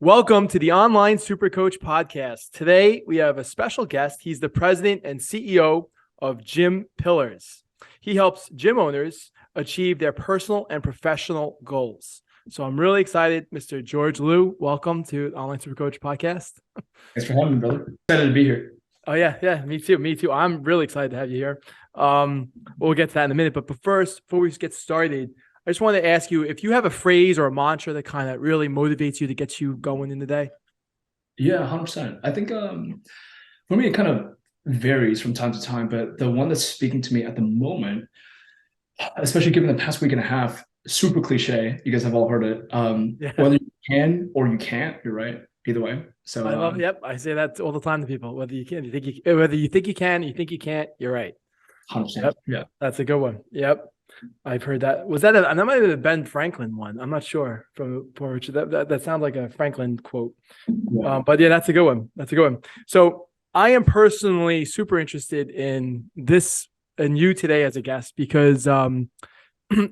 Welcome to the Online SuperCoach podcast. Today, we have a special guest. He's the president and CEO of Gym Pillars. He helps gym owners achieve their personal and professional goals. So I'm really excited, Mr. George Liu. Welcome to the Online SuperCoach podcast. Thanks for having me, brother. Excited to be here. Oh, yeah, me too. I'm really excited to have you here. We'll get to that in a minute. But first, before we get started, I just want to ask you if you have a phrase or a mantra that kind of really motivates you to get you going in the day. Yeah, 100%. I think for me, it kind of varies from time to time, but the one that's speaking to me at the moment, especially given the past week and a half, super cliche. You guys have all heard it. Yeah. Whether you can or you can't, you're right. Either way. So Yep. I say that all the time to people. Whether you can, whether you think you can, you think you can't, you're right. 100%. Yep. Yeah. That's a good one. Yep. I've heard that. Was that that might have been a Ben Franklin one. I'm not sure from which that sounds like a Franklin quote. Yeah. But yeah, that's a good one. So I am personally super interested in this and you today as a guest because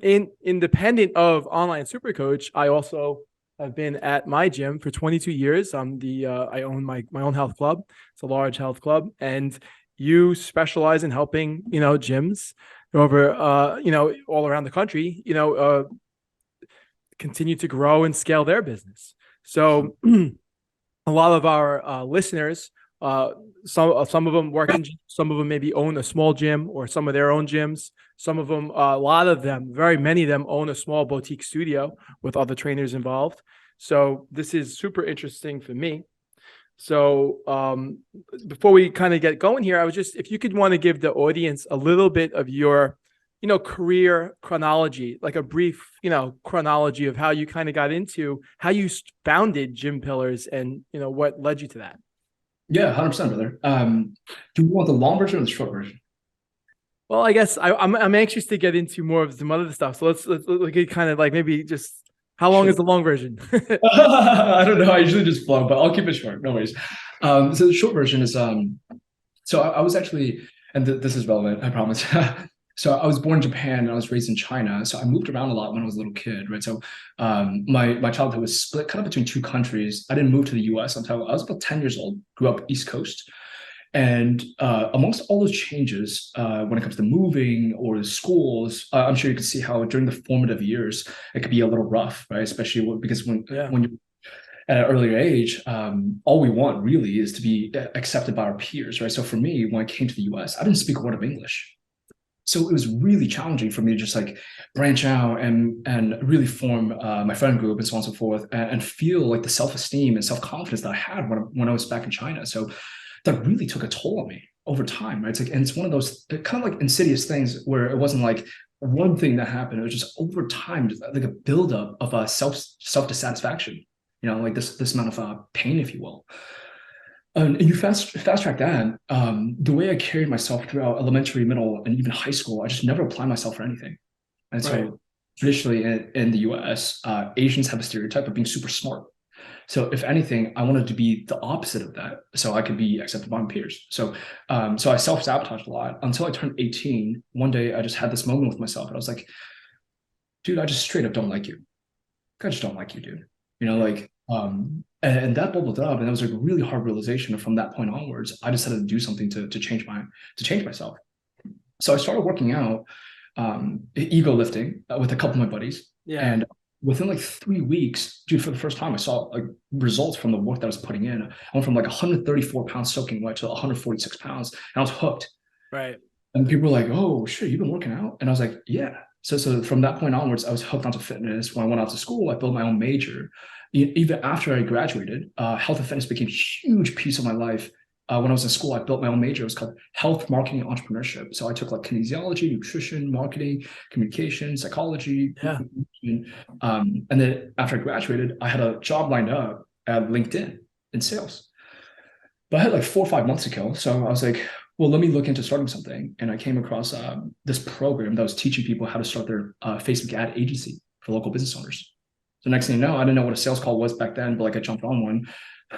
independent of Online SuperCoach, I also have been at my gym for 22 years. I own my own health club. It's a large health club, and you specialize in helping gyms over all around the country continue to grow and scale their business. So a lot of our listeners, some of them work in gyms, some of them maybe own a small gym or some of their own gyms. Some of them, a lot of them, very many of them own a small boutique studio with other trainers involved. So this is super interesting for me. So before we kind of get going here, if you could want to give the audience a little bit of your, career chronology, like a brief, chronology of how you kind of got into, how you founded Gym Pillars and, what led you to that. Yeah, 100%, brother. Do you want the long version or the short version? Well, I guess I'm anxious to get into more of some other stuff. So let's get kind of like maybe just how long is the long version? I don't know. I usually just flow, but I'll keep it short. No worries. So the short version is so I was actually, and this is relevant, I promise. So I was born in Japan and I was raised in China. So I moved around a lot when I was a little kid, right? So my childhood was split kind of between two countries. I didn't move to the US until I was about 10 years old, grew up East Coast. And amongst all those changes, when it comes to moving or the schools, I'm sure you can see how during the formative years, it could be a little rough, right? Especially because when you're at an earlier age, all we want really is to be accepted by our peers, right? So for me, when I came to the US, I didn't speak a word of English. So it was really challenging for me to just like branch out and really form my friend group and so on and so forth, and feel like the self-esteem and self-confidence that I had when I was back in China. So that really took a toll on me over time, right? And it's one of those kind of like insidious things where it wasn't like one thing that happened. It was just over time, just like a buildup of a self-dissatisfaction, like this amount of pain, if you will. And you fast track that, the way I carried myself throughout elementary, middle, and even high school, I just never applied myself for anything. And so traditionally in the US, Asians have a stereotype of being super smart. So if anything, I wanted to be the opposite of that, so I could be accepted by my peers. So I self-sabotaged a lot until I turned 18. One day, I just had this moment with myself, and I was like, "Dude, I just straight up don't like you. I just don't like you, dude." And that bubbled up, and it was like a really hard realization. And from that point onwards, I decided to do something to change myself. So I started working out, ego lifting with a couple of my buddies, and within like 3 weeks, dude, for the first time, I saw like results from the work that I was putting in. I went from like 134 pounds soaking wet to 146 pounds, and I was hooked. Right. And people were like, "Oh, shit, you've been working out?" And I was like, "Yeah." So from that point onwards, I was hooked onto fitness. When I went out to school, I built my own major. Even after I graduated, health and fitness became a huge piece of my life. When I was in school, I built my own major. It was called Health Marketing and Entrepreneurship. So I took like kinesiology, nutrition, marketing, communication, psychology. Yeah. And then after I graduated, I had a job lined up at LinkedIn in sales. But I had like 4 or 5 months to kill. So I was like, well, let me look into starting something. And I came across this program that was teaching people how to start their Facebook ad agency for local business owners. So next thing you know, I didn't know what a sales call was back then, but like I jumped on one.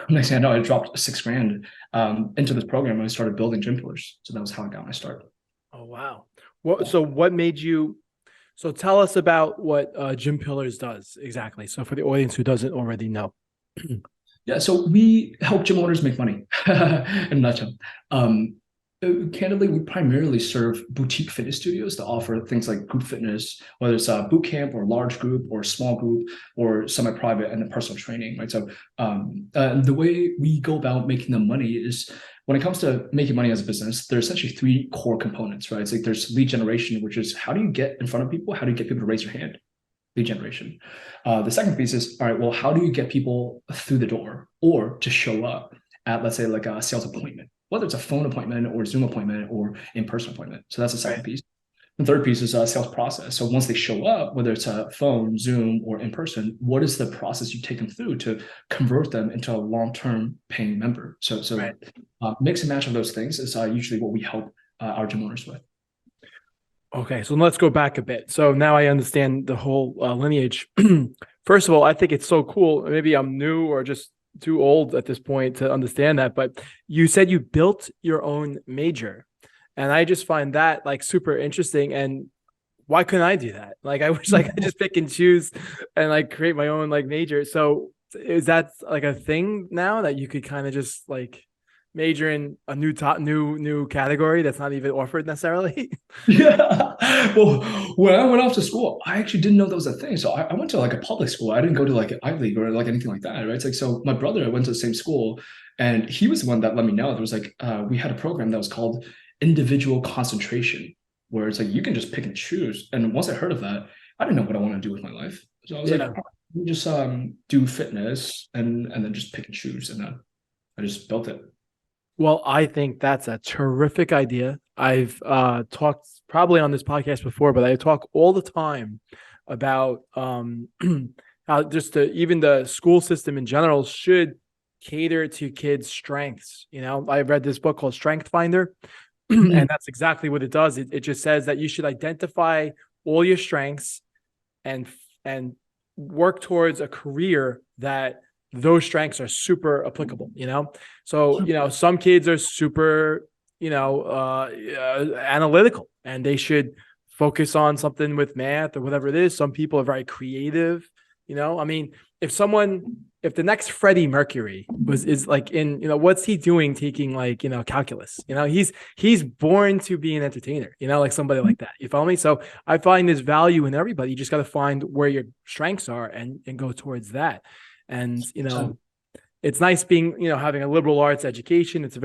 Next thing I know, I dropped $6,000 into this program and I started building Gym Pillars. So that was how I got my start. Oh, wow. So what made you, so tell us about what Gym Pillars does exactly. So for the audience who doesn't already know. Yeah, so we help gym owners make money in a nutshell. Um, Candidly, we primarily serve boutique fitness studios that offer things like group fitness, whether it's a boot camp or large group or small group or semi-private and then personal training, right? So the way we go about making the money is when it comes to making money as a business, there's essentially three core components, right? It's like there's lead generation, which is how do you get in front of people? How do you get people to raise your hand? Lead generation. The second piece is, all right, well, how do you get people through the door or to show up at, let's say, like a sales appointment, whether it's a phone appointment or Zoom appointment or in-person appointment. So that's the second Right. piece. The third piece is a sales process. So once they show up, whether it's a phone, Zoom, or in person, what is the process you take them through to convert them into a long-term paying member? So Right. mix and match of those things is usually what we help our gym owners with. Okay, so let's go back a bit. So now I understand the whole lineage. First of all, I think it's so cool. Maybe I'm new or just too old at this point to understand that, but you said you built your own major, and I just find that like super interesting. And why couldn't I do that? Like, I wish like I just pick and choose and like create my own like major. So is that like a thing now that you could kind of just like major in a new category that's not even offered necessarily? Yeah. Well, when I went off to school, I actually didn't know that was a thing. So I went to like a public school. I didn't go to like an Ivy League or like anything like that, right? It's like, so my brother went to the same school and he was the one that let me know. There was like, we had a program that was called individual concentration, where it's like, you can just pick and choose. And once I heard of that, I didn't know what I want to do with my life. So I was like, Yeah. oh, let me just do fitness and then just pick and choose. And then I just built it. Well, I think that's a terrific idea. I've talked probably on this podcast before, but I talk all the time about how just even the school system in general should cater to kids' strengths. You know, I read this book called Strength Finder, and that's exactly what it does. It just says that you should identify all your strengths and and work towards a career that those strengths are super applicable, you know? So, you know, some kids are super, analytical and they should focus on something with math or whatever it is. Some people are very creative, you know? I mean, if the next Freddie Mercury is like in, what's he doing taking like, calculus, he's born to be an entertainer, like somebody like that. You follow me? So I find there's value in everybody. You just got to find where your strengths are and go towards that. And, it's nice being, having a liberal arts education. It's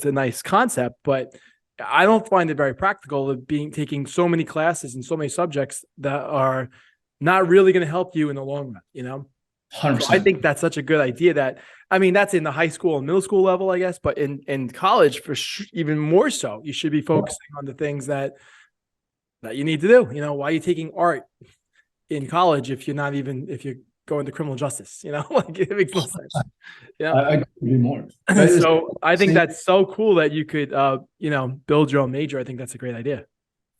a nice concept, but I don't find it very practical of taking so many classes and so many subjects that are not really going to help you in the long run. So I 100%. think that's such a good idea that's in the high school and middle school level, I guess, but in college even more so, you should be focusing on the things that you need to do. Why are you taking art in college if you're going to criminal justice, like it makes no sense. I couldn't agree more. So I think that's so cool that you could, build your own major. I think that's a great idea.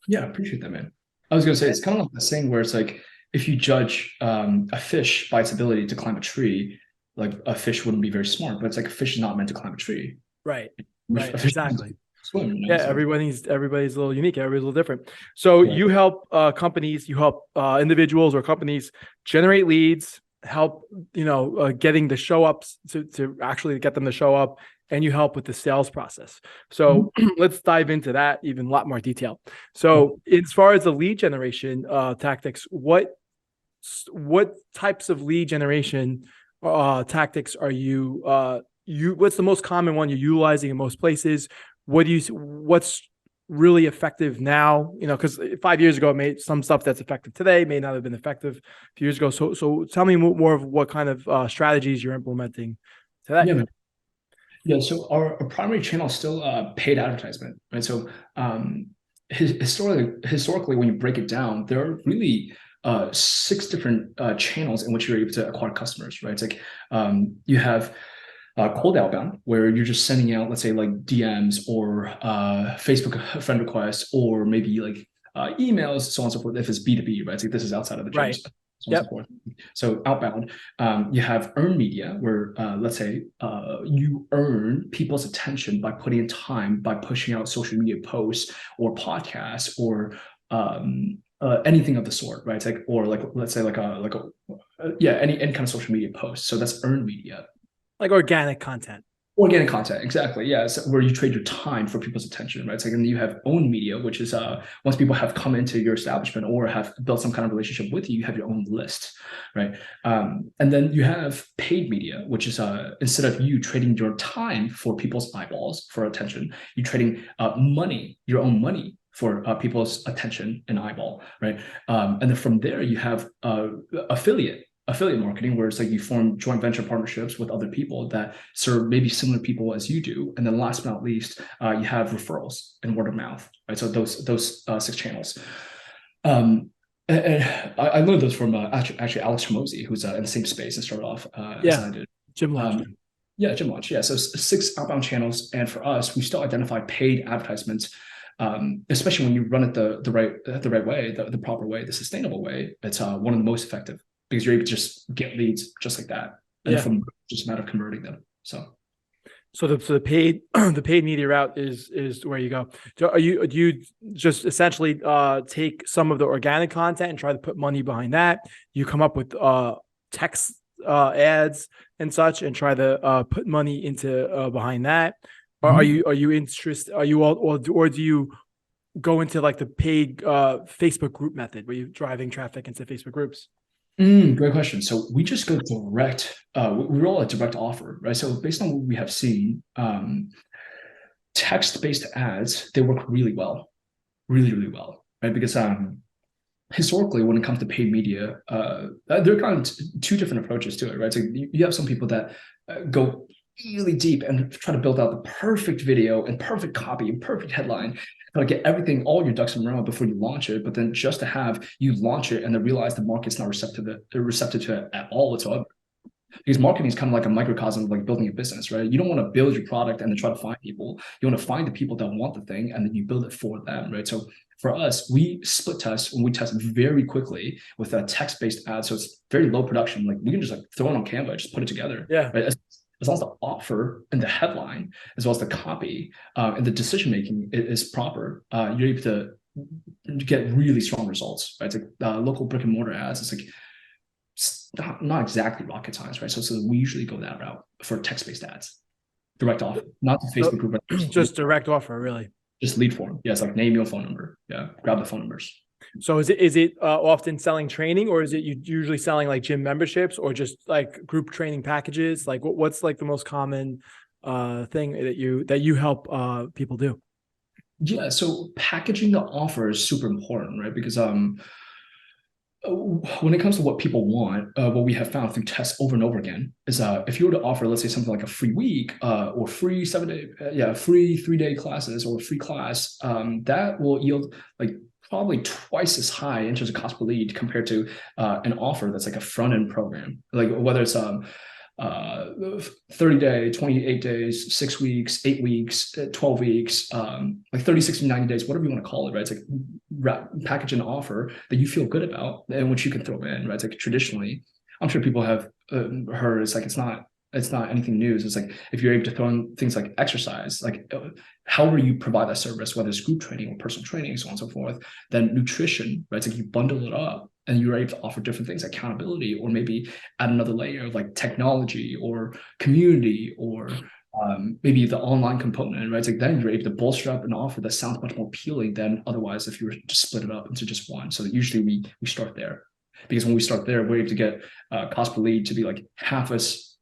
Yeah, I appreciate that, man. I was gonna say it's kind of like the saying where it's like if you judge a fish by its ability to climb a tree, like a fish wouldn't be very smart, but it's like a fish is not meant to climb a tree. Right. A fish Exactly. swim, Yeah, so, everybody's a little unique. Everybody's a little different. So you help companies, you help individuals or companies generate leads, help getting the show ups to actually get them to show up, and you help with the sales process. So let's dive into that even a lot more detail. So as far as the lead generation tactics, what types of lead generation tactics are what's the most common one you're utilizing in most places? What's really effective now? Because 5 years ago, some stuff that's effective today may not have been effective a few years ago. So tell me more of what kind of strategies you're implementing today. yeah, man. Yeah, so our primary channel is still paid advertisement, right? So historically, when you break it down, there are really six different channels in which you're able to acquire customers, right? It's like you have cold outbound, where you're just sending out, let's say, like DMs or Facebook friend requests, or maybe like emails, so on and so forth. If it's B2B, right? It's like this is outside of the gyms, Right. so on and so forth. So outbound, you have earned media, where let's say you earn people's attention by putting in time, by pushing out social media posts or podcasts or anything of the sort, right? It's like, or like, let's say like any kind of social media post. So that's earned media. Like organic content. Organic content, exactly. Yeah, it's where you trade your time for people's attention, right? It's like, and you have own media, which is once people have come into your establishment or have built some kind of relationship with you, you have your own list, right? And then you have paid media, which is instead of you trading your time for people's eyeballs for attention, you're trading money, your own money for people's attention and eyeball, right? And then from there you have affiliate marketing, where it's like you form joint venture partnerships with other people that serve maybe similar people as you do. And then last but not least, you have referrals and word of mouth, right? So those six channels. And I learned those from actually Alex Hormozy, who's in the same space and started off as Yeah. I did. Gym launch. Yeah, gym launch. Yeah, so six outbound channels, and for us, we still identify paid advertisements, especially when you run it the right way, the proper way, the sustainable way. It's one of the most effective because you're able to just get leads just like that, and Yeah. from just a matter of converting them. So the paid the paid media route is where you go. So do you just essentially take some of the organic content and try to put money behind that? You come up with text ads and such and try to put money into behind that. Or are you interested? Are you all or do you go into like the paid Facebook group method where you're driving traffic into Facebook groups? Great question. So we just go direct. We roll a direct offer, right? So based on what we have seen, text-based ads, they work really well, really well, right? Because historically, when it comes to paid media, there are kind of two different approaches to it, right? So you have some people that go really deep and try to build out the perfect video and perfect copy and perfect headline, try to get everything, all your ducks in a row before you launch it. But then just to have you launch it and then realize the market's not receptive to it at all whatsoever. Because marketing is kind of like a microcosm of like building a business, right? You don't want to build your product and then try to find people. You want to find the people that want the thing and then you build it for them, right? So for us, we split test and we test very quickly with a text-based ad. So it's very low production. Like we can just like throw it on Canva, just put it together. Yeah. Right? As long as the offer and the headline, as well as the copy and the decision making is proper, you're able to get really strong results, right? It's like local brick and mortar ads. It's like not exactly rocket science, right? So we usually go that route for text-based ads, direct offer, not the Facebook group, but just direct offer, really. Just lead form. Yeah, it's like name your phone number. Yeah, grab the phone numbers. So is it often selling training, or is it you usually selling like gym memberships or just like group training packages? Like what's like the most common thing that you help people do? Yeah, so packaging the offer is super important, right? Because when it comes to what people want, what we have found through tests over and over again is if you were to offer, let's say, something like a free week or free 7 day, free 3 day classes or a free class, that will yield like probably twice as high in terms of cost per lead compared to an offer that's like a front end program, like whether it's 30 day, 28 days, 6 weeks, 8 weeks, 12 weeks, like 30, 60, 90 days, whatever you want to call it, right? It's like package an offer that you feel good about and which you can throw in, right? It's like traditionally, I'm sure people have heard, it's like, it's not anything new. It's like, if you're able to throw in things like exercise, like however you provide that service, whether it's group training or personal training, so on and so forth, then nutrition, right? It's like you bundle it up and you're able to offer different things, accountability, or maybe add another layer of like technology or community or maybe the online component, right? It's like then you're able to bolster up an offer that sounds much more appealing than otherwise if you were to split it up into just one. So usually we start there, because when we start there, we're able to get cost per lead to be like half as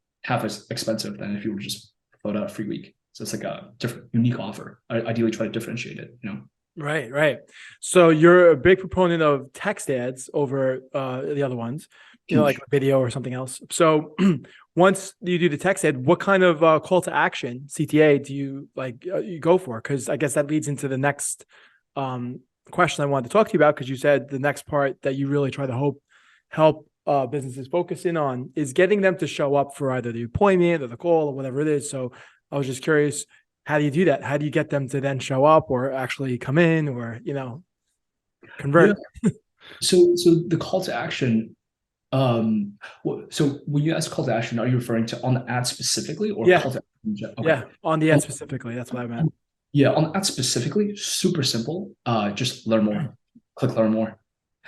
expensive than if you were to just float out a free week. So it's like a different, unique offer. I ideally try to differentiate it, you know? Right. So you're a big proponent of text ads over the other ones, you know, like video or something else. So once you do the text ad, what kind of call to action CTA do you like you go for? Because I guess that leads into the next question I wanted to talk to you about, because you said the next part that you really try to help businesses focus in on is getting them to show up for either the appointment or the call or whatever it is. So I was just curious, how do you do that? How do you get them to then show up or actually come in or, you know, convert? Yeah. So the call to action, so when you ask call to action, are you referring to on the ad specifically or Yeah. call to action? Okay. Yeah. On the ad specifically. That's what I meant. Yeah, on the ad specifically, super simple. Just learn more. Click learn more.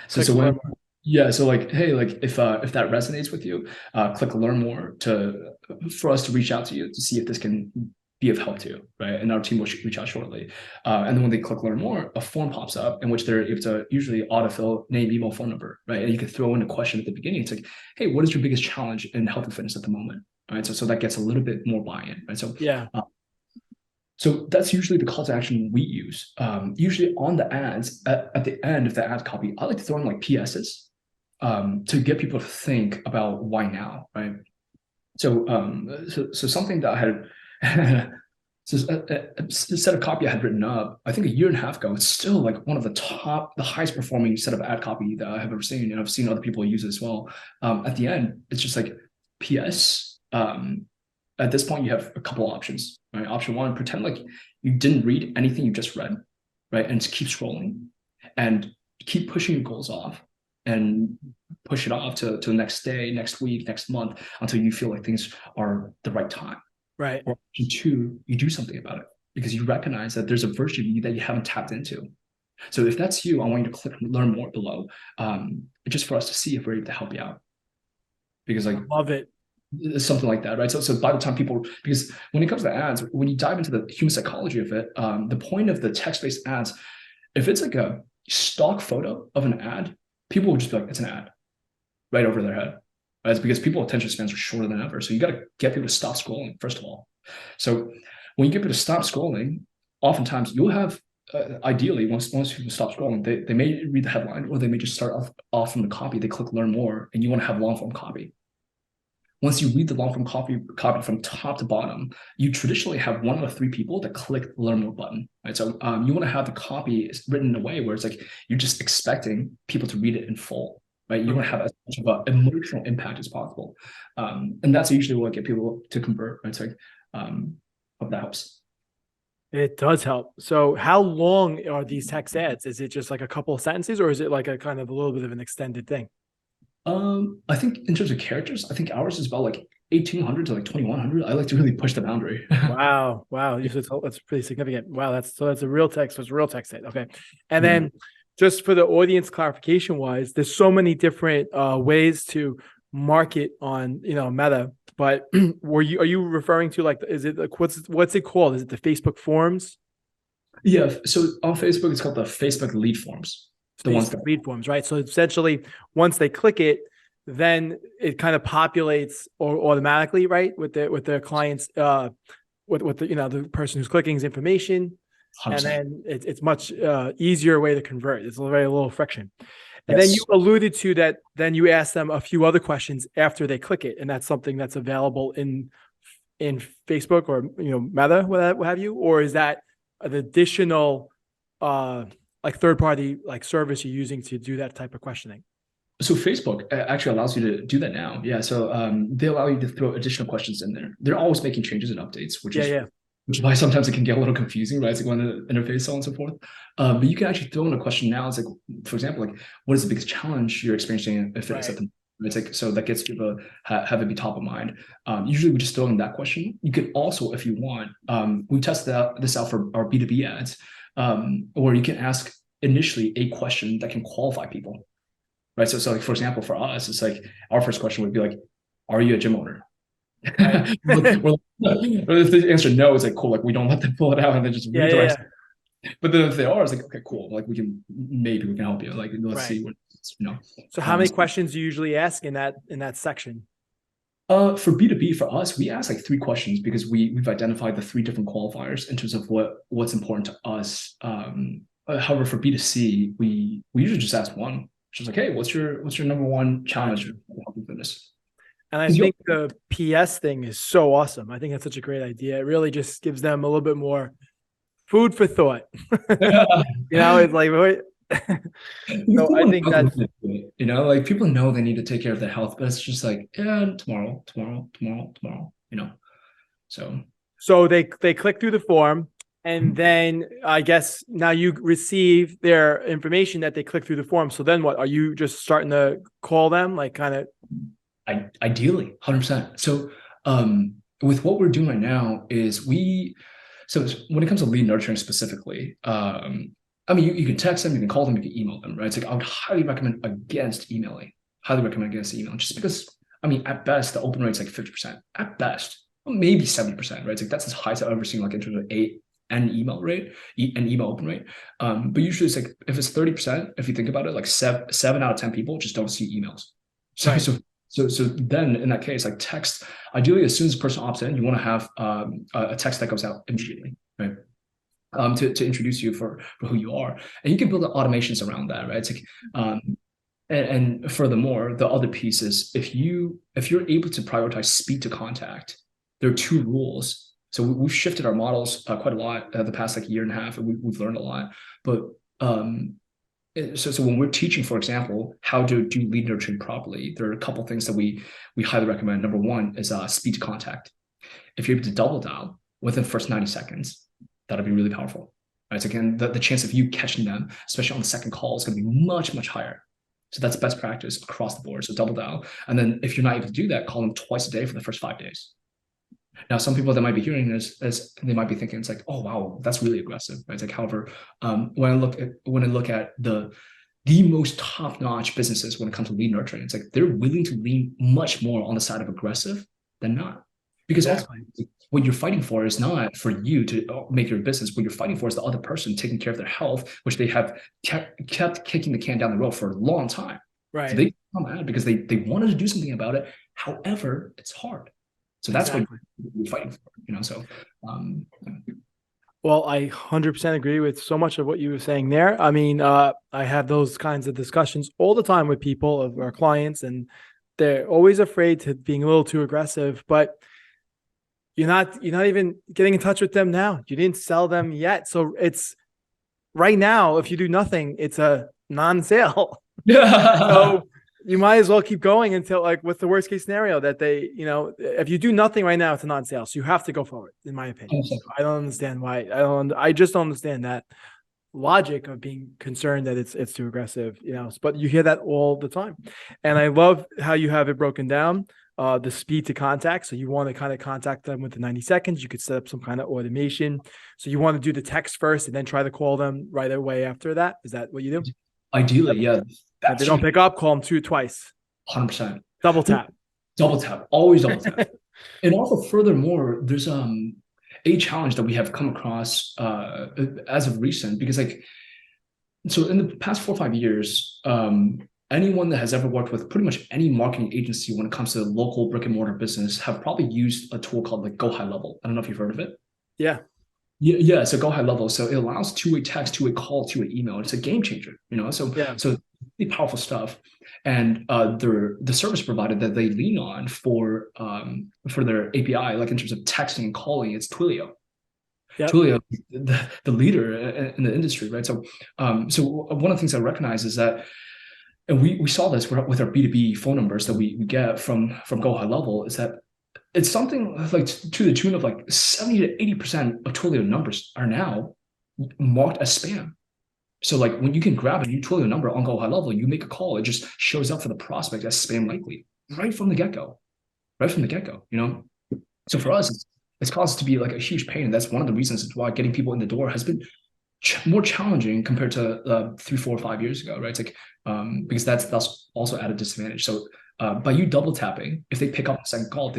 So Click so when learn more. Yeah, so like, hey, like if that resonates with you, click learn more to for us to reach out to you to see if this can be of help to you, right? And our team will reach out shortly. And then when they click learn more, a form pops up in which they're able to usually autofill name, email, phone number, right? And you can throw in a question at the beginning. It's like, hey, what is your biggest challenge in health and fitness at the moment? Right. So that gets a little bit more buy-in, right? Yeah. So that's usually the call to action we use. Usually on the ads, at the end of the ad copy, I like to throw in like PSs to get people to think about why now, right? So something that I had, so a set of copy I had written up, I think a year and a half ago, it's still like one of the highest performing set of ad copy that I have ever seen, and I've seen other people use it as well. At the end, it's just like PS. At this point, you have a couple options, right? Option one, pretend like you didn't read anything you just read, right? And just keep scrolling and keep pushing your goals off and push it off to the next day, next week, next month until you feel like things are the right time. Right. Or option two, you do something about it because you recognize that there's a version of you that you haven't tapped into. So if that's you, I want you to click learn more below, just for us to see if we're able to help you out. Because like, Love it. something like that, right? So by the time people, because when it comes to ads, when you dive into the human psychology of it, the point of the text-based ads, if it's like a stock photo of an ad, people will just be like, it's an ad, right over their head. Right? It's because people attention spans are shorter than ever. So you got to get people to stop scrolling, first of all. So when you get people to stop scrolling, oftentimes you'll have ideally, once people stop scrolling, they may read the headline or they may just start off from the copy. They click learn more, and you want to have long form copy. Once you read the long form copy from top to bottom, you traditionally have one out of three people that click the learn more button, right? So you want to have the copy written in a way where it's like you're just expecting people to read it in full, right? You want to have as much of an emotional impact as possible, and that's usually what get people to convert, right? It's like, hope that helps. It does help. So how long are these text ads? Is it just like a couple of sentences, or is it like a kind of a little bit of an extended thing? I think in terms of characters, I think ours is about like 1800 to like 2100. I like to really push the boundary. Wow. Wow. That's pretty significant. Wow. That's a real text. It's a real text ad. Okay. And Yeah. then just for the audience clarification wise, there's so many different ways to market on, Meta, but are you referring to like, is it like, what's it called? Is it the Facebook forms? Yeah. So on Facebook, it's called the Facebook lead forms. The ones that, Facebook lead forms, right? So essentially, once they click it, then it kind of populates or automatically, right, with the clients, with the person who's clicking's information, and 100%. then it's much easier way to convert. It's a very little friction. And then you Yes. alluded to that. Then you ask them a few other questions after they click it, and that's something that's available in Facebook or Meta, what have you, or is that an additional like third party like service you're using to do that type of questioning? So Facebook actually allows you to do that now. Yeah. So they allow you to throw additional questions in there. They're always making changes and updates, which Yeah, is yeah, which is why sometimes it can get a little confusing, right? It's like when the interface, so on and so forth. But you can actually throw in a question now. It's like, for example, like, what is the biggest challenge you're experiencing in fitness right. at the moment? It's like, so that gets people to have it be top of mind. Usually we just throw in that question. You can also, if you want, we tested this out for our B2B ads, where you can ask initially a question that can qualify people, right? So like, for example, for us, it's like, our first question would be like, are you a gym owner? Right. Well, if they answer no, it's like cool. Like we don't let them pull it out and then just Yeah, yeah, redirect. yeah. But then if they are, it's like okay, cool. Like maybe we can help you. Like let's Right. see what you know. So how many questions do you usually ask in that section? For B2B for us, we ask like three questions because we've identified the three different qualifiers in terms of what's important to us. However, for B2C, we usually just ask one, which is like, hey, what's your number one challenge Gotcha. with health and fitness? And I 'Cause think the PS thing is so awesome. I think that's such a great idea. It really just gives them a little bit more food for thought. It's like, so I People think know they that's need to do it, like people know they need to take care of their health, but it's just like, yeah, tomorrow, tomorrow, tomorrow, tomorrow. So so they click through the form, and then I guess now you receive their information that they click through the form. So then what? Are you just starting to call them, like kind of? ideally, 100%. So with what we're doing right now is so when it comes to lead nurturing specifically, I mean, you can text them, you can call them, you can email them, right? It's like I would highly recommend against emailing. Highly recommend against emailing, just because I mean, at best, the open rate's like 50%. At best, maybe 70%, right? It's like that's as high as I've ever seen, like in terms of an email rate, an email open rate. But usually it's like if it's 30%, if you think about it, like seven out of 10 people just don't see emails. So Right. so then in that case, like text, ideally as soon as the person opts in, you want to have a text that goes out immediately, right? To introduce you for who you are, and you can build automations around that, right? It's like and furthermore, the other piece is if you're able to prioritize speed to contact, there are two rules. So we've shifted our models quite a lot the past like year and a half, and we've learned a lot. But um, so when we're teaching, for example, how to do lead nurturing properly, there are a couple of things that we highly recommend. Number one is speed to contact. If you're able to double dial within the first 90 seconds, that'll be really powerful. Right. So again, the chance of you catching them, especially on the second call, is going to be much, much higher. So that's best practice across the board. So double dial. And then if you're not able to do that, call them twice a day for the first 5 days. Now, some people that might be hearing this, as they might be thinking, it's like, oh wow, that's really aggressive. Right? It's like, however, when I look at the most top-notch businesses when it comes to lead nurturing, it's like they're willing to lean much more on the side of aggressive than not. Because Exactly. ultimately, what you're fighting for is not for you to make your business. What you're fighting for is the other person taking care of their health, which they have kept kicking the can down the road for a long time. So Right. they come out because they wanted to do something about it. However, it's hard. So that's what Exactly. you're fighting for, you know. So Well, I 100% agree with so much of what you were saying there. I mean, I have those kinds of discussions all the time with people, of our clients, and they're always afraid to being a little too aggressive, but you're not even getting in touch with them now. You didn't sell them yet. So it's right now, if you do nothing, it's a non-sale. yeah. So you might as well keep going until, like, what's the worst case scenario that they, if you do nothing right now, it's a non-sale. So you have to go forward, in my opinion. I don't understand why. I just don't understand that logic of being concerned that it's too aggressive, but you hear that all the time. And I love how you have it broken down. The speed to contact. So you want to kind of contact them within 90 seconds. You could set up some kind of automation. So you want to do the text first and then try to call them right away after that. Is that what you do? Ideally, yeah. If they don't pick up, call them twice. 100%. Double tap. Double tap, always double tap. And also, furthermore, there's a challenge that we have come across as of recent, because like, so in the past 4 or 5 years, anyone that has ever worked with pretty much any marketing agency when it comes to local brick and mortar business have probably used a tool called like Go High Level. I don't know if you've heard of it. Yeah. Yeah, so Go High Level. So it allows two-way text, two-way call, two-way email. It's a game changer, Yeah. So really powerful stuff. And the service provider that they lean on for their API, like in terms of texting and calling, it's Twilio. Yep. Twilio, the leader in the industry, right? So one of the things I recognize is that, and we saw this with our B2B phone numbers that we get from Go High Level, is that it's something like to the tune of like 70 to 80% of Twilio numbers are now marked as spam. So like when you can grab a new Twilio number on Go High Level, you make a call, it just shows up for the prospect as spam likely right from the get-go. So for us, it's caused to be like a huge pain. And that's one of the reasons why getting people in the door has been more challenging compared to 3, 4, 5 years ago, right? It's like because that's also at a disadvantage. So by you double tapping, if they pick up the second call,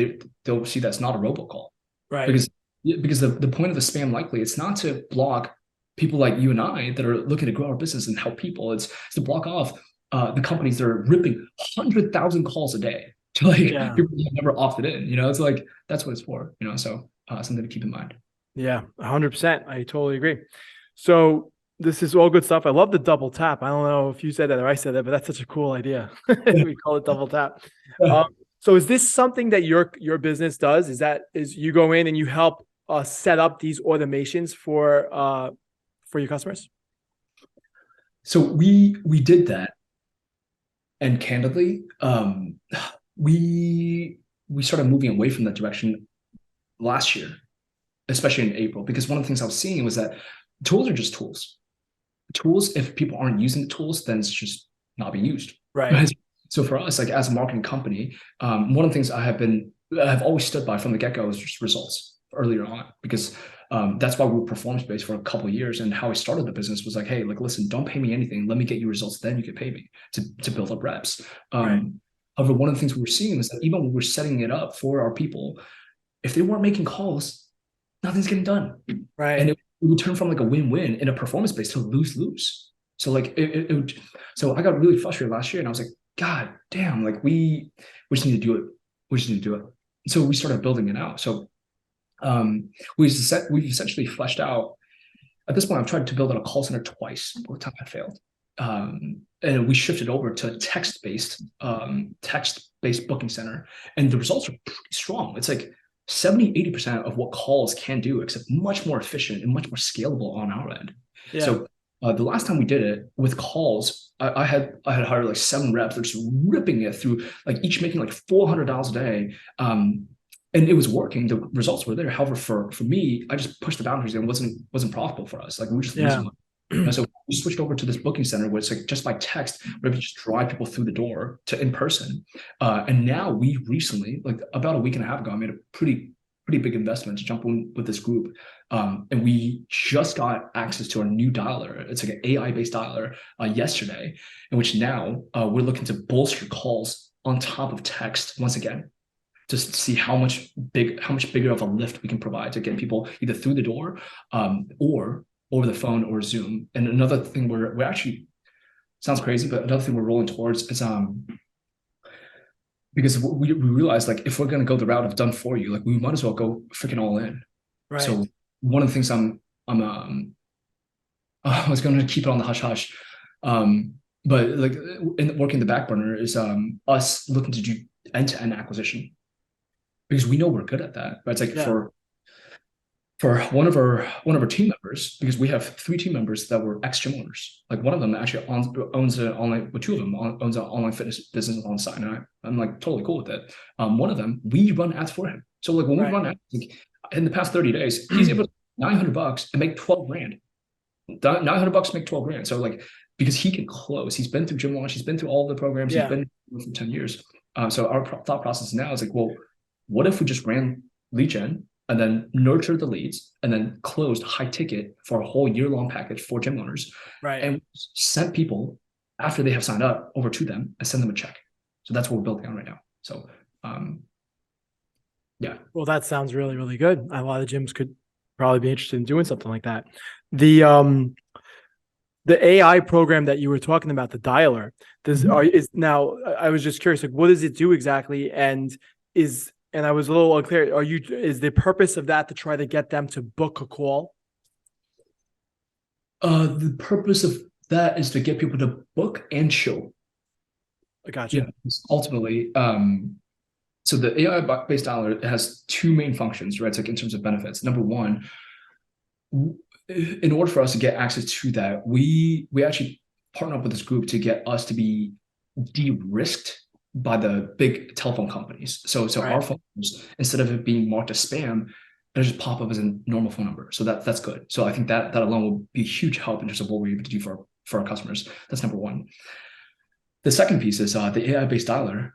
they'll see that's not a robocall, Right. because the point of the spam likely, it's not to block people like you and I that are looking to grow our business and help people. It's to block off the companies that are ripping 100,000 calls a day to like Yeah. people who have never opted in. It's like that's what it's for. So something to keep in mind. Yeah, 100%. I totally agree. So this is all good stuff. I love the double tap. I don't know if you said that or I said that, but that's such a cool idea. We call it double tap. So is this something that your business does? Is you go in and you help set up these automations for your customers? So we did that, and candidly, we started moving away from that direction last year, especially in April, because one of the things I was seeing was that tools are just tools. Tools, if people aren't using the tools, then it's just not being used. Right. So for us, like as a marketing company, one of the things I have always stood by from the get-go is just results earlier on, because That's why we were performance based for a couple of years. And how I started the business was like, hey, like, listen, don't pay me anything. Let me get you results. Then you can pay me to build up reps. Right. However, one of the things we were seeing is that even when we were setting it up for our people, if they weren't making calls, nothing's getting done. Right. And it would turn from like a win-win in a performance base to lose-lose. So like so I got really frustrated last year and I was like, God damn, like we just need to do it. We just need to do it. So we started building it out. So we've essentially fleshed out. At this point, I've tried to build out a call center twice. Both times I failed. And we shifted over to text-based booking center. And the results are pretty strong. It's like 70-80% of what calls can do, except much more efficient and much more scalable on our end. Yeah. So the last time we did it with calls, I had hired like 7 reps. They're just ripping it through, like each making like $400 a day. And it was working. The results were there. However, for me, I just pushed the boundaries and wasn't profitable for us. Like we were just losing money. And so we switched over to this booking center where it's like just by text, where we just drive people through the door to in person. And now we recently, like about a week and a half ago, I made a pretty big investment to jump in with this group. And we just got access to our new dialer. It's like an AI-based dialer yesterday, in which now we're looking to bolster calls on top of text once again, just to see how much bigger of a lift we can provide to get people either through the door or over the phone or Zoom. And another thing we're actually, sounds crazy, but another thing we're rolling towards is because we realized like if we're going to go the route of done for you, like we might as well go freaking all in. Right. So one of the things I was going to keep it on the hush hush, but like working the back burner is us looking to do end-to-end acquisition, because we know we're good at that. But it's like for one of our team members, because we have 3 team members that were ex-gym owners. Like one of them actually owns an online, well, 2 of them owns an online fitness business on the side, and I'm like totally cool with it. One of them, we run ads for him. So like when we run ads, like in the past 30 days, he's able to $900 and make 12 grand. $900 make 12 grand. So like, because he can close, he's been through gym launch, he's been through all the programs, he's been for 10 years. So our thought process now is like, well, what if we just ran lead gen and then nurtured the leads and then closed high ticket for a whole year-long package for gym owners, and sent people after they have signed up over to them and send them a check. So that's what we're building on right now. So yeah. Well, that sounds really, really good. A lot of gyms could probably be interested in doing something like that. The AI program that you were talking about, the dialer, I was just curious, like, what does it do exactly? And I was a little unclear. Is the purpose of that to try to get them to book a call? The purpose of that is to get people to book and show. I gotcha. Yeah, ultimately, so the AI-based dialer has 2 main functions, right? It's like in terms of benefits. Number one, in order for us to get access to that, we actually partner up with this group to get us to be de-risked by the big telephone companies. So our phones, instead of it being marked as spam, they just pop up as a normal phone number. So that's good. So I think that alone will be a huge help in terms of what we're able to do for our customers. That's number one. The second piece is the AI-based dialer.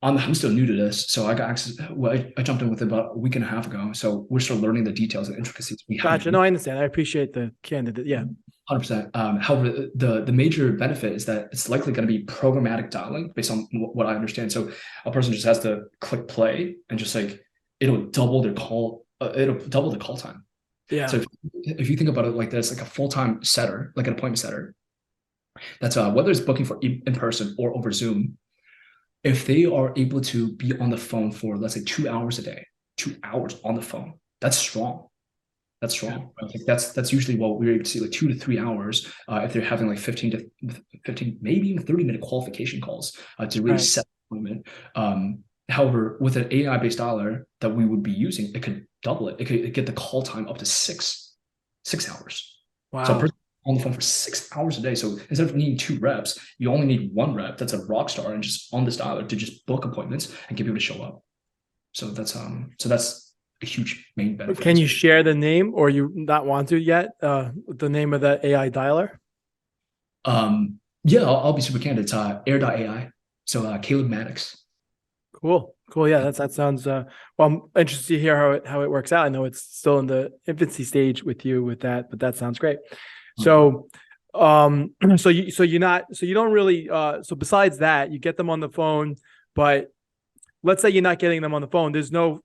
And I'm still new to this, so I got access. Well, I jumped in with it about a week and a half ago. So we're still learning the details and intricacies. Gotcha. No, I understand. I appreciate the candidate. Yeah. 100%. However, the major benefit is that it's likely going to be programmatic dialing based on what I understand. So a person just has to click play and just like it'll double the call time. Yeah. So if you think about it like this, like a full-time setter, like an appointment setter, that's whether it's booking for in person or over Zoom, if they are able to be on the phone for, let's say, 2 hours a day, 2 hours on the phone, that's strong. That's strong. I think that's usually what we're able to see, like 2 to 3 hours, if they're having like 15, maybe even 30-minute qualification calls to really set the appointment. However, with an AI-based dialer that we would be using, it could double it. It could get the call time up to 6 hours. Wow. So a person on the phone for 6 hours a day. So instead of needing 2 reps, you only need 1 rep that's a rock star and just on this dialer to just book appointments and get people to show up. So that's a huge main benefit. Can you share the name, or you not want to yet? The name of the AI dialer? Yeah, I'll be super candid. It's air.ai. So Caleb Maddox. Cool. Cool. Yeah, that sounds well, I'm interested to hear how it works out. I know it's still in the infancy stage with you with that, but that sounds great. So so you don't really so besides that, you get them on the phone, but let's say you're not getting them on the phone. There's no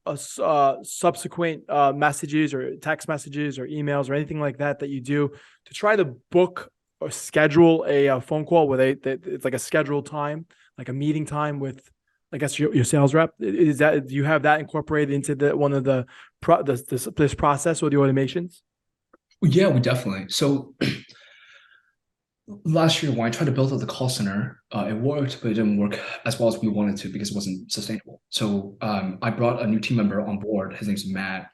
subsequent messages or text messages or emails or anything like that you do to try to book or schedule a phone call where it's like a scheduled time, like a meeting time with, I guess, your sales rep. Is that, do you have that incorporated into one of this process or the automations? Yeah, we definitely. So last year when I tried to build out the call center, it worked, but it didn't work as well as we wanted to because it wasn't sustainable. So I brought a new team member on board. His name's Matt.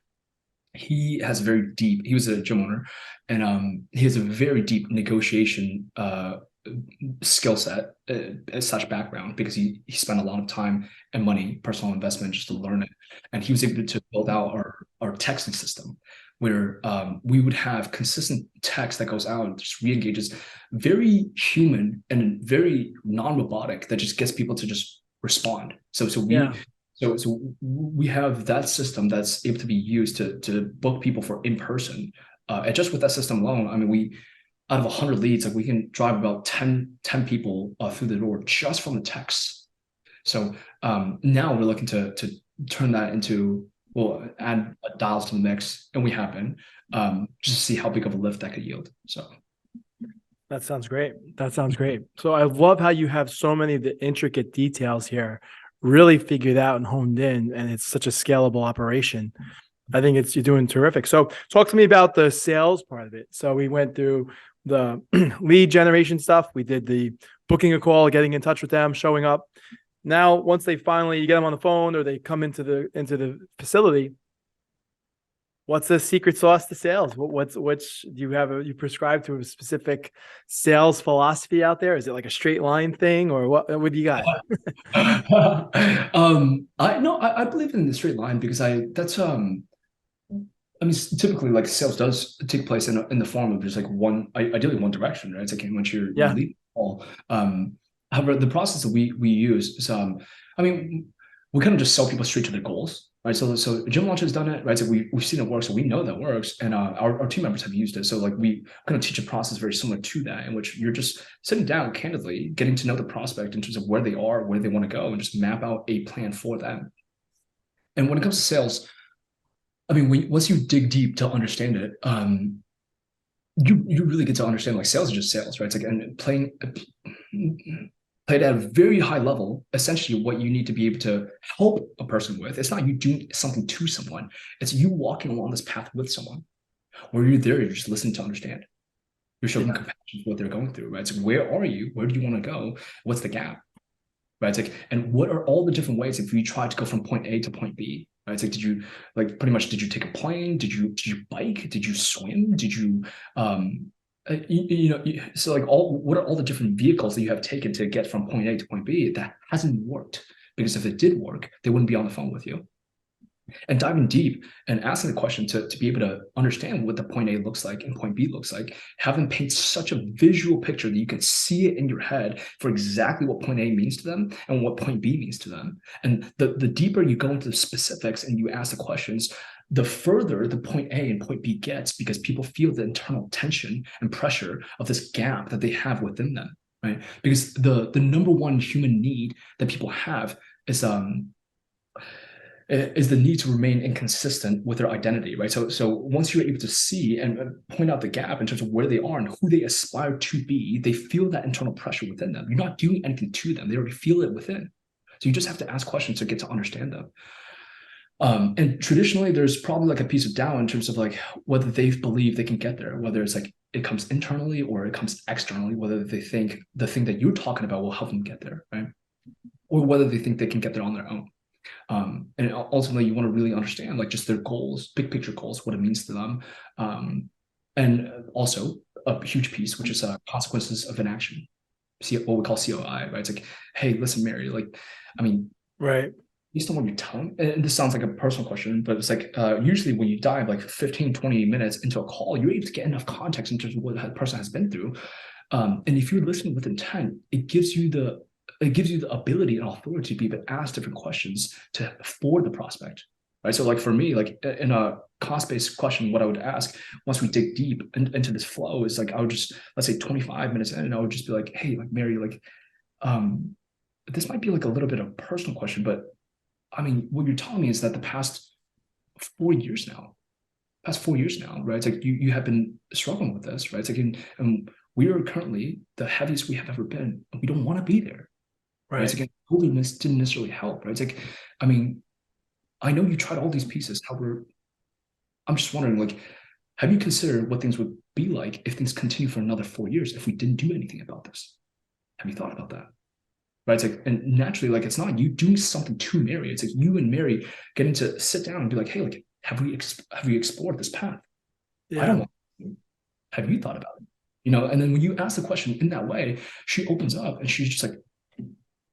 He has very deep, he was a gym owner, and he has a very deep negotiation skill set such background because he spent a lot of time and money, personal investment just to learn it. And he was able to build out our texting system where we would have consistent text that goes out and just re-engages, very human and very non-robotic, that just gets people to just respond. Yeah. So we have that system that's able to be used to book people for in person. And just with that system alone, I mean, we out of 100 leads, like we can drive about 10 people through the door just from the text. So now we're looking to turn that into, we'll add dials to the mix, and we have been, just to see how big of a lift that could yield. So That sounds great. That sounds great. So I love how you have so many of the intricate details here really figured out and honed in, and it's such a scalable operation. I think you're doing terrific. So talk to me about the sales part of it. So we went through the lead generation stuff. We did the booking a call, getting in touch with them, showing up. Now, once they finally, you get them on the phone or they come into the facility, what's the secret sauce to sales? Which do you have? You prescribe to a specific sales philosophy out there? Is it like a straight line thing, or what do you got? I believe in the straight line because I mean, typically, like sales does take place in the form of just like ideally one direction, right? It's like once you're Yeah. leading all. However, the process that we use is, I mean, we kind of just sell people straight to their goals, right? So Gym Launch has done it, right? So we've seen it work, so we know that works, and our team members have used it. So like we kind of teach a process very similar to that, in which you're just sitting down candidly, getting to know the prospect in terms of where they are, where they want to go, and just map out a plan for them. And when it comes to sales, I mean, once you dig deep to understand it, you really get to understand like sales is just sales, right? It's like and played at a very high level, essentially what you need to be able to help a person with. It's not you doing something to someone, it's you walking along this path with someone where you're there, you're just listening to understand. You're showing compassion for what they're going through, right? So where are you? Where do you want to go? What's the gap? Right? It's like, and what are all the different ways if you try to go from point A to point B? Right? It's like, did you take a plane? Did you bike? Did you swim? Did you so like what are all the different vehicles that you have taken to get from point A to point B? That hasn't worked, because if it did work, they wouldn't be on the phone with you. And diving deep and asking the question to be able to understand what the point A looks like and point B looks like, have them paint such a visual picture that you can see it in your head for exactly what point A means to them and what point B means to them. And the deeper you go into the specifics and you ask the questions, the further the point A and point B gets, because people feel the internal tension and pressure of this gap that they have within them, right? Because the number one human need that people have is the need to remain inconsistent with their identity, right? So once you're able to see and point out the gap in terms of where they are and who they aspire to be, they feel that internal pressure within them. You're not doing anything to them; they already feel it within. So you just have to ask questions to get to understand them. And traditionally, there's probably like a piece of doubt in terms of like whether they believe they can get there, whether it's like it comes internally or it comes externally, whether they think the thing that you're talking about will help them get there, right? Or whether they think they can get there on their own. And ultimately, you want to really understand like just their goals, big picture goals, what it means to them, and also a huge piece, which is consequences of inaction. See what we call COI, right? It's like, hey, listen, Mary, like, I mean, Right. based on what you're telling, and this sounds like a personal question, but it's like usually when you dive like 15, 20 minutes into a call, you're able to get enough context in terms of what that person has been through. And if you're listening with intent, it gives you it gives you the ability and authority to be able to ask different questions for the prospect, right? So like for me, like in a cost-based question, what I would ask once we dig deep into this flow is like, I would just, let's say 25 minutes in, and I would just be like, hey, like Mary, like, this might be like a little bit of a personal question, but I mean, what you're telling me is that the past 4 years now, right? It's like you have been struggling with this, right? It's like, we are currently the heaviest we have ever been. And we don't want to be there, right? It's like, holiness didn't necessarily help, right? It's like, I mean, I know you tried all these pieces. However, I'm just wondering, like, have you considered what things would be like if things continue for another 4 years if we didn't do anything about this? Have you thought about that? Right? It's like, and naturally, like, it's not you doing something to Mary. It's like you and Mary getting to sit down and be like, hey, like, have we explored this path? I don't want to. Have you thought about it? You know, and then when you ask the question in that way, she opens up and she's just like,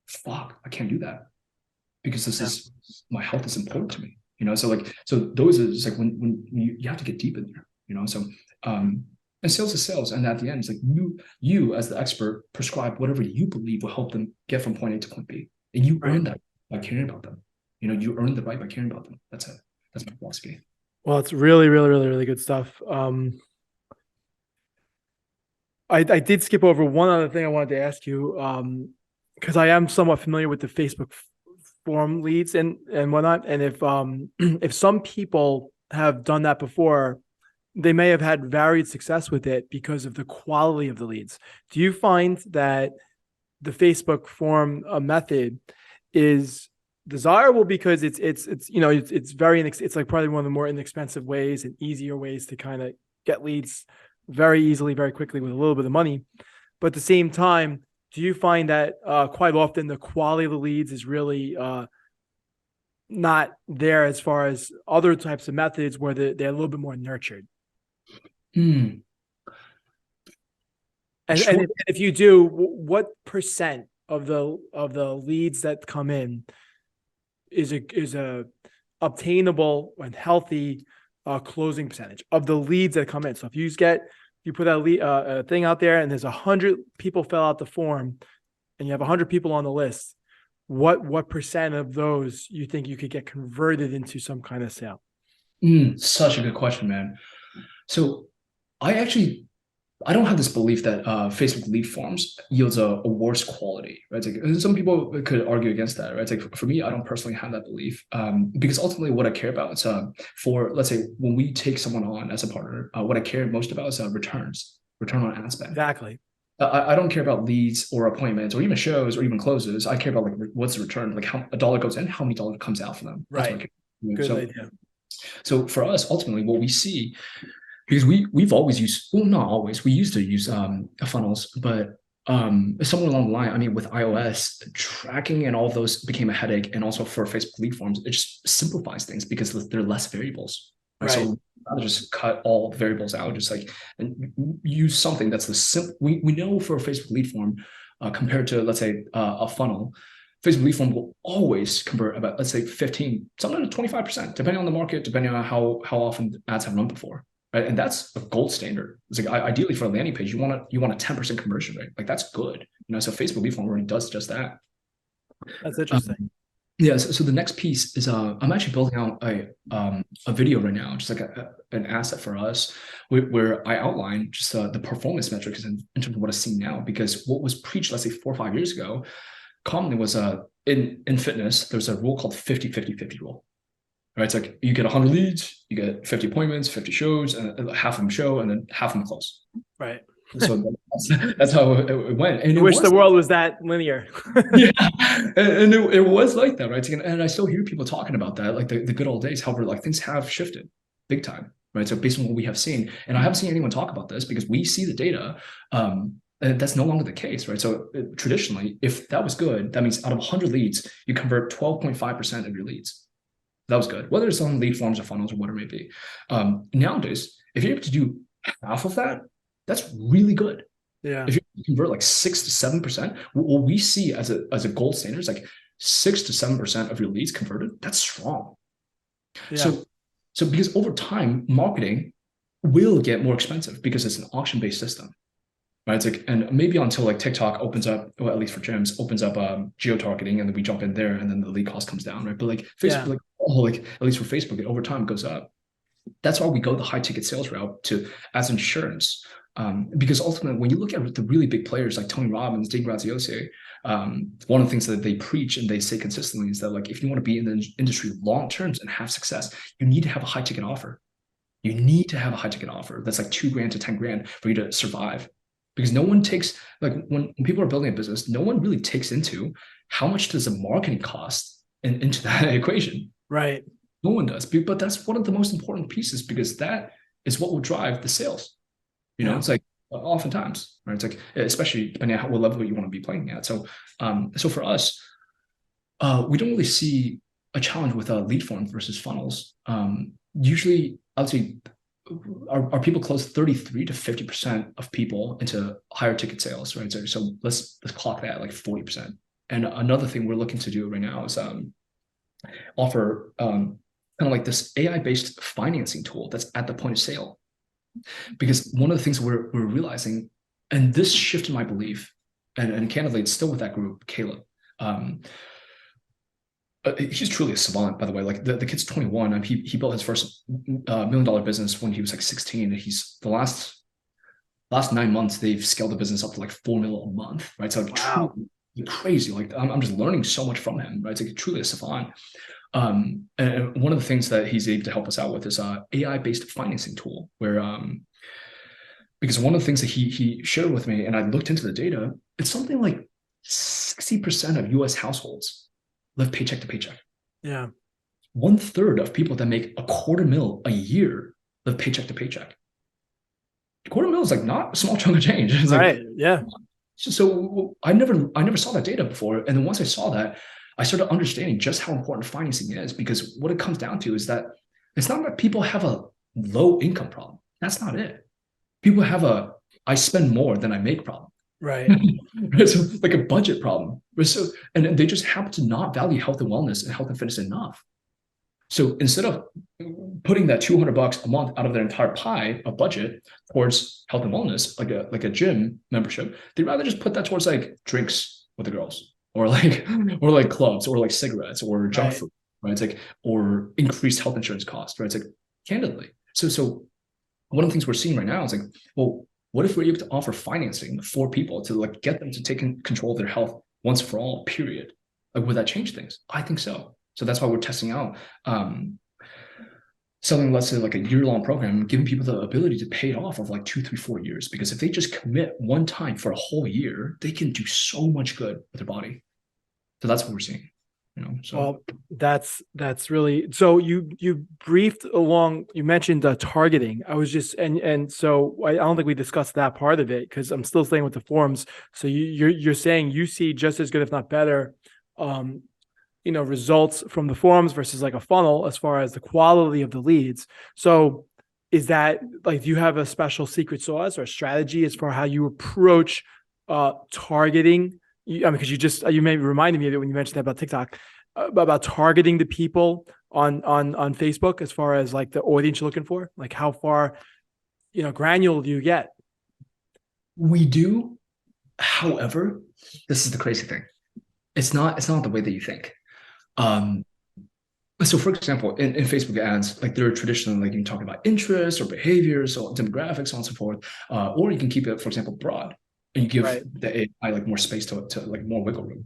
fuck, I can't do that because this is my health is important to me. You know, so like, so those are just like when you have to get deep in there, you know. So and sales is sales. And at the end, it's like you as the expert prescribe whatever you believe will help them get from point A to point B. And you earn that by caring about them. You know, you earn the right by caring about them. That's it. That's my philosophy. Well, it's really, really, really, really good stuff. I did skip over one other thing I wanted to ask you, because I am somewhat familiar with the Facebook forum leads and whatnot. And if if some people have done that before, they may have had varied success with it because of the quality of the leads. Do you find that the Facebook forum method is desirable because it's you know it's very it's like probably one of the more inexpensive ways and easier ways to kind of get leads very easily, very quickly with a little bit of money. But at the same time, do you find that quite often the quality of the leads is really not there as far as other types of methods where they're a little bit more nurtured? Hmm. And, Sure. and if you do, what percent of the leads that come in is a obtainable and healthy closing percentage of the leads that come in? So if you put a thing out there and there's 100 people fill out the form and you have 100 people on the list, what percent of those you think you could get converted into some kind of sale? Such a good question, man. So I don't have this belief that Facebook lead forms yields a worse quality, right? It's like, and some people could argue against that, right? It's like for me, I don't personally have that belief because ultimately what I care about is for, let's say, when we take someone on as a partner, what I care most about is return on ad spend. Exactly. I don't care about leads or appointments or even shows or even closes. I care about like what's the return, like how a dollar goes in, how many dollars comes out for them. That's what I care. Good idea. So for us, ultimately, what we see, because we've always used, well, not always, we used to use funnels, but somewhere along the line, I mean, with iOS, tracking and all of those became a headache, and also for Facebook lead forms, it just simplifies things because there are less variables. Right? So rather just cut all the variables out, just like and use something that's the simple. We know for a Facebook lead form, compared to let's say a funnel, Facebook lead form will always convert about, let's say, 15, sometimes 25%, depending on the market, depending on how often ads have run before. Right? And that's a gold standard. It's like ideally for a landing page, you want a 10% conversion rate. Like that's good. You know, so Facebook lead form already does just that. That's interesting. Yeah. So the next piece is I'm actually building out a video right now, just like an asset for us, where I outline just the performance metrics in terms of what I see now. Because what was preached, let's say 4 or 5 years ago, commonly was in fitness, there's a rule called 50-50-50 rule. Right? It's like you get 100 leads, you get 50 appointments, 50 shows, and half of them show, and then half of them close. Right. So that's how it went. And I wish the world was that linear. Yeah, and it was like that, right? And I still hear people talking about that, like the good old days. However, like things have shifted big time, right? So based on what we have seen, and I haven't seen anyone talk about this because we see the data. And that's no longer the case, right? So traditionally, if that was good, that means out of 100 leads, you convert 12.5% of your leads. That was good, whether it's on lead forms or funnels or whatever it may be. Nowadays, if you're able to do half of that, that's really good. Yeah. If you convert like 6 to 7%, what we see as a gold standard is like 6 to 7% of your leads converted. That's strong. Yeah. So because over time, marketing will get more expensive because it's an auction-based system. right? It's like, and maybe until like TikTok opens up, well, at least for gyms, opens up geo targeting, and then we jump in there, and then the lead cost comes down, right? But like Facebook, Yeah. like oh, like at least for Facebook, it over time goes up. That's why we go the high ticket sales route to as insurance. Because ultimately, when you look at the really big players like Tony Robbins, Dean Graziosi, one of the things that they preach and they say consistently is that like if you want to be in the industry long terms and have success, you need to have a high ticket offer. You need to have a high ticket offer that's like $2,000 to $10,000 for you to survive. Because no one takes like when people are building a business, no one really takes into how much does the marketing cost into that equation. Right. No one does, but that's one of the most important pieces because that is what will drive the sales. You know, Yeah. it's like oftentimes, right? It's like especially depending on what level you want to be playing at. So, so for us, we don't really see a challenge with lead forms versus funnels. Usually, I would say our people close 33 to 50% of people into higher ticket sales, right? So let's clock that like 40%. And another thing we're looking to do right now is offer kind of like this AI-based financing tool that's at the point of sale. Because one of the things we're realizing, and this shifted my belief, and candidly, it's still with that group, Caleb. He's truly a savant, by the way. Like the kid's 21. He built his first $1 million business when he was like 16. He's the last 9 months they've scaled the business up to like 4 mil a month, right? So like Wow. truly crazy. Like I'm just learning so much from him, right? It's like truly a savant. And one of the things that he's able to help us out with is AI-based financing tool, where because one of the things that he shared with me, and I looked into the data, it's something like 60% of U.S. households live paycheck to paycheck. Yeah. 1/3 of people that make $250,000 a year live paycheck to paycheck. $250,000 is like not a small chunk of change. It's Right. like Yeah. so I never saw that data before, and then once I saw that, I started understanding just how important financing is. Because what it comes down to is that it's not that people have a low income problem. That's not it. People have a I spend more than I make problem. Right. So like a budget problem. So and they just happen to not value health and wellness and health and fitness enough. So instead of putting that $200 a month out of their entire pie of budget towards health and wellness, like a gym membership, they'd rather just put that towards like drinks with the girls, or like clubs, or like cigarettes, or junk Right. food, right? It's like or increased health insurance cost, right? It's like candidly. So one of the things we're seeing right now is like, well, what if we're able to offer financing for people to like get them to take control of their health once for all, period? Like, would that change things? I think so. So that's why we're testing out something, let's say like a year-long program, giving people the ability to pay it off of like 2, 3, 4 years. Because if they just commit one time for a whole year, they can do so much good with their body. So that's what we're seeing. You know, so Well, that's really so you briefed along. You mentioned targeting. I was just and so I don't think we discussed that part of it because I'm still staying with the forums. So you're saying you see just as good, if not better, results from the forums versus like a funnel as far as the quality of the leads. So is that like, do you have a special secret sauce or a strategy as far how you approach targeting? Because you maybe reminded me of it when you mentioned that about TikTok, about targeting the people on Facebook as far as like the audience you're looking for, like how far, granular do you get? we do. However, this is the crazy thing. It's not the way that you think. Um, so for example, in Facebook ads, like they're traditionally like you can talk about interests or behaviors or demographics, so on and so forth, or you can keep it, for example, broad, and you give Right. the AI like more space to like more wiggle room.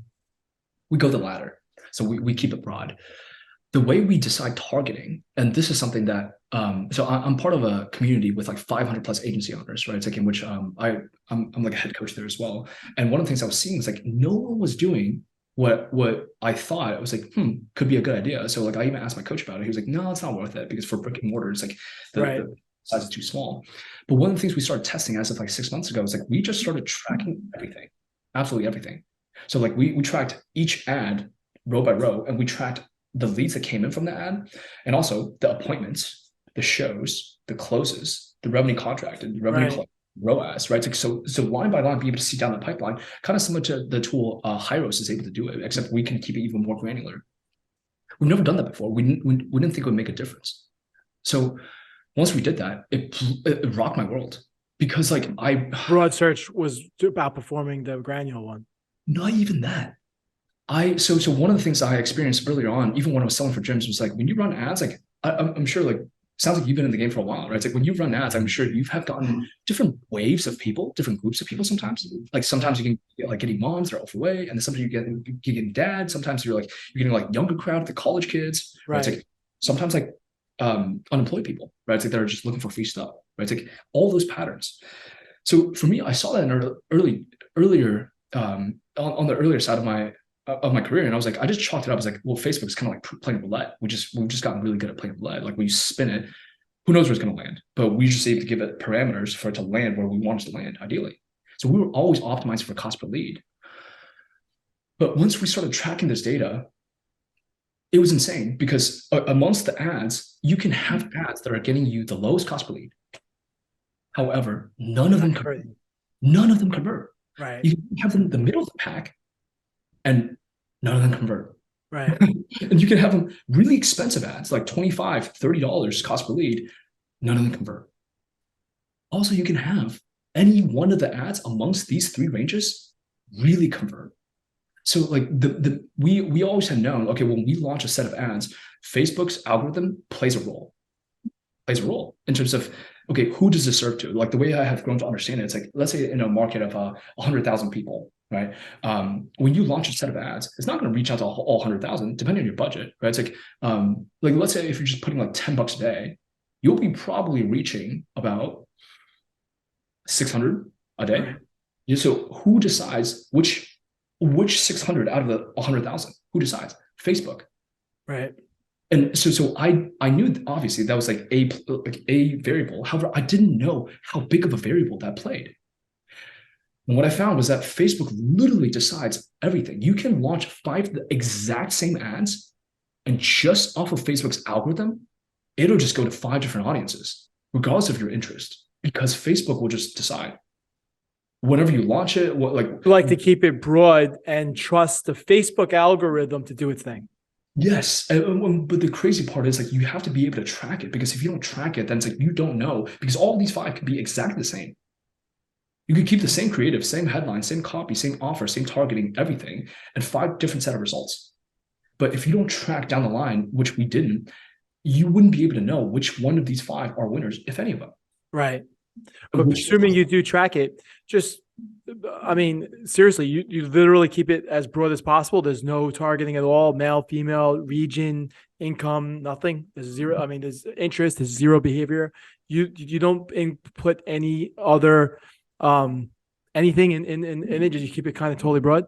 We go the latter, so we keep it broad. The way we decide targeting, and this is something that so I'm part of a community with like 500 plus agency owners, right? It's like in which I'm like a head coach there as well. And one of the things I was seeing is like no one was doing what I thought. It was like could be a good idea. So like I even asked my coach about it. He was like, no, it's not worth it because for brick and mortar, it's like Right. the size is too small. But one of the things we started testing as of like 6 months ago is like we just started tracking everything, absolutely everything. So like we tracked each ad row by row, and we tracked the leads that came in from the ad, and also the appointments, the shows, the closes, the revenue contracted, the revenue Right. ROAS, right? So line by line, be able to see down the pipeline, kind of similar to the tool Hyros is able to do it, except we can keep it even more granular. We've never done that before. We didn't think it would make a difference. So once we did that, it rocked my world. because like Broad search was outperforming the granular one. not even that. So one of the things I experienced earlier on, even when I was selling for gyms, was like when you run ads, like I'm sure like sounds like you've been in the game for a while, right? It's like when you run ads, I'm sure you have gotten different waves of people, different groups of people sometimes. Like sometimes you can get like getting moms, they're overweight, and then sometimes you're getting dads. Sometimes you're getting like younger crowd, the college kids, right? It's Right. like sometimes like unemployed people, right? It's like they're just looking for free stuff, right? It's like all those patterns. So for me, I saw that in earlier on the earlier side of my career, and I was like, I just chalked it up as like, well, Facebook's kind of like playing roulette. We've just gotten really good at playing roulette. Like when you spin it, who knows where it's going to land? But we just need to give it parameters for it to land where we want it to land, ideally. So we were always optimizing for cost per lead. But once we started tracking this data, it was insane because amongst the ads, you can have ads that are getting you the lowest cost per lead. However, none of them convert. None of them convert. Right. You can have them in the middle of the pack, and none of them convert. Right. And you can have them really expensive ads, like $25, $30 cost per lead. None of them convert. Also, you can have any one of the ads amongst these three ranges really convert. So like we always had known, okay, when we launch a set of ads, Facebook's algorithm plays a role in terms of, okay, who does this serve to? Like the way I have grown to understand it, it's like, let's say in a market of 100,000 people, right? When you launch a set of ads, it's not going to reach out to all 100,000, depending on your budget, right? It's like let's say if you're just putting like $10 a day, you'll be probably reaching about 600 a day. Right. So who decides which 600 out of the 100,000? Who decides? Facebook. Right. And so I knew obviously that was like a variable. However, I didn't know how big of a variable that played. And what I found was that Facebook literally decides everything. You can launch 5 the exact same ads, and just off of Facebook's algorithm, it'll just go to 5 different audiences, regardless of your interest, because Facebook will just decide. Whenever you launch it, You like to keep it broad and trust the Facebook algorithm to do its thing. Yes, but the crazy part is like you have to be able to track it, because if you don't track it, then it's like you don't know, because all these 5 can be exactly the same. You could keep the same creative, same headline, same copy, same offer, same targeting, everything, and 5 different set of results. But if you don't track down the line, which we didn't, you wouldn't be able to know which one of these 5 are winners, if any of them. Right. But assuming you do track it, I mean, seriously, you literally keep it as broad as possible. There's no targeting at all, male, female, region, income, nothing. There's zero. I mean, there's interest, there's zero behavior. You don't input any other anything in it. You keep it kind of totally broad.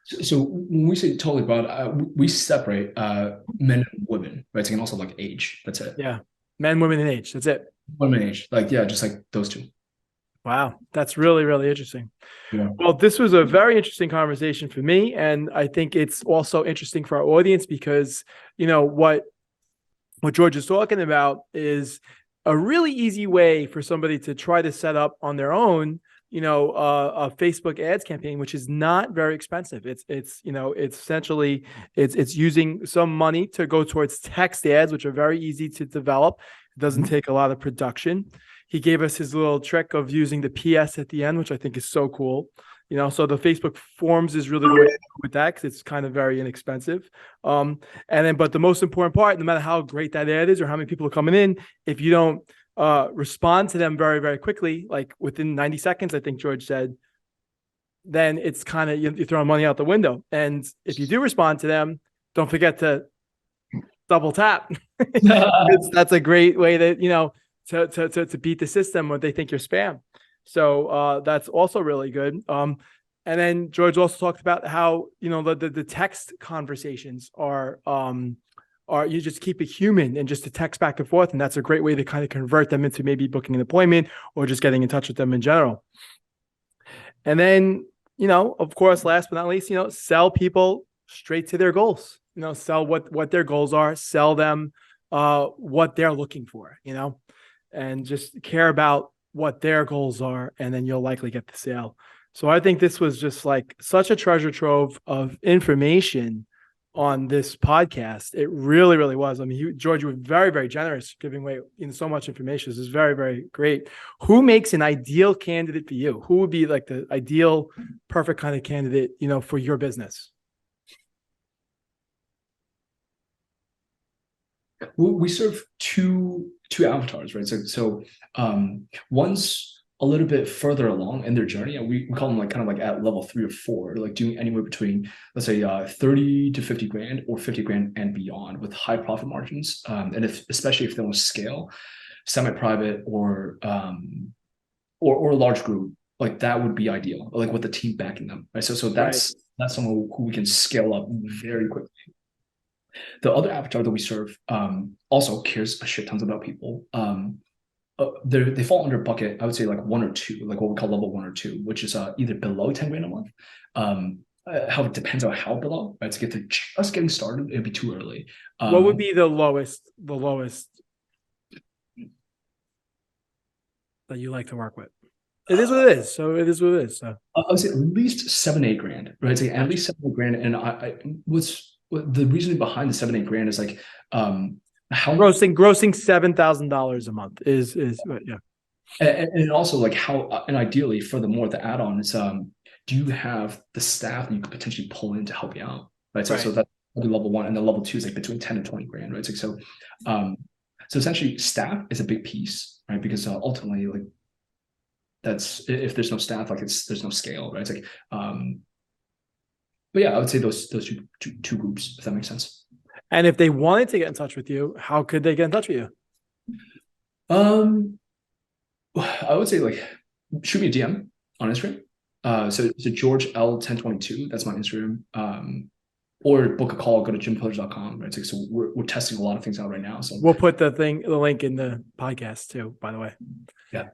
So when we say totally broad, we separate men and women, right? So, and also like age. That's it. Yeah, men, women, and age. That's it. Women and age, like yeah, just like those 2. Wow, that's really, really interesting. Yeah. Well, this was a very interesting conversation for me, and I think it's also interesting for our audience because what George is talking about is a really easy way for somebody to try to set up on their own, a Facebook ads campaign, which is not very expensive. It's essentially it's using some money to go towards text ads, which are very easy to develop. It doesn't take a lot of production. He gave us his little trick of using the PS at the end, which I think is so cool. So the Facebook forms is really the way to go with that because it's kind of very inexpensive. But the most important part, no matter how great that ad is or how many people are coming in, if you don't respond to them very, very quickly, like within 90 seconds, I think George said, then it's kind of, you're throwing money out the window. And if you do respond to them, don't forget to double tap. That's a great way to beat the system when they think you're spam. So that's also really good. And then George also talked about how, the text conversations are you just keep it human and just to text back and forth. And that's a great way to kind of convert them into maybe booking an appointment or just getting in touch with them in general. And then, of course, last but not least, sell people straight to their goals, sell what their goals are, sell them what they're looking for, and just care about what their goals are, and then you'll likely get the sale. So I think this was just like such a treasure trove of information on this podcast. It really, really was. I mean, George, you were very, very generous giving away so much information. This is very, very great. Who makes an ideal candidate for you? Who would be like the ideal, perfect kind of candidate, for your business? We serve two avatars, right? So one's a little bit further along in their journey, and we call them like kind of like at level 3 or 4, like doing anywhere between, let's say, 30 to 50 grand or 50 grand and beyond, with high profit margins. And especially if they want to scale, semi-private or a large group, like that would be ideal, like with the team backing them, right? So that's someone who we can scale up very quickly. The other avatar that we serve also cares a shit tons about people. They fall under bucket, I would say, like 1 or 2, like what we call level 1 or 2, which is either below 10 grand a month. How it depends on how below, right? To get to just getting started, it'd be too early. What would be the lowest that you like to work with? It is what it is. So it is what it is. So I would say at least 7-8 grand, right? Say at least 7-8 grand. And what the reasoning behind the 7-8 grand is like how grossing $7,000 a month is yeah. And also like how, and ideally furthermore, the add-on is do you have the staff that you could potentially pull in to help you out, right? So that's level 1, and then level 2 is like between 10 and 20 grand, right? It's like so essentially staff is a big piece, right? Because ultimately, like, that's, if there's no staff, like there's no scale, right? It's like but yeah, I would say those two groups, if that makes sense. And if they wanted to get in touch with you, how could they get in touch with you? I would say, like, shoot me a DM on Instagram. So George L1022, that's my Instagram. Or book a call, go to gympillars.com, right? So we're testing a lot of things out right now. So we'll put the link in the podcast too, by the way. Yeah.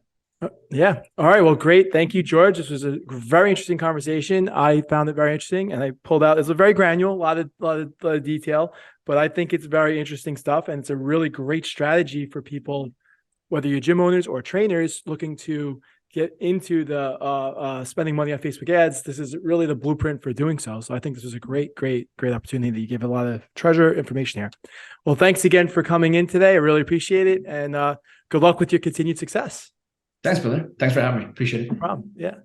Yeah. All right. Well, great. Thank you, George. This was a very interesting conversation. I found it very interesting, and I pulled out, it's a very granular, a lot of detail, but I think it's very interesting stuff. And it's a really great strategy for people, whether you're gym owners or trainers looking to get into the spending money on Facebook ads. This is really the blueprint for doing so. So I think this was a great opportunity. You gave a lot of treasure information here. Well, thanks again for coming in today. I really appreciate it. And good luck with your continued success. Thanks, brother. Thanks for having me. Appreciate it. No problem. Yeah.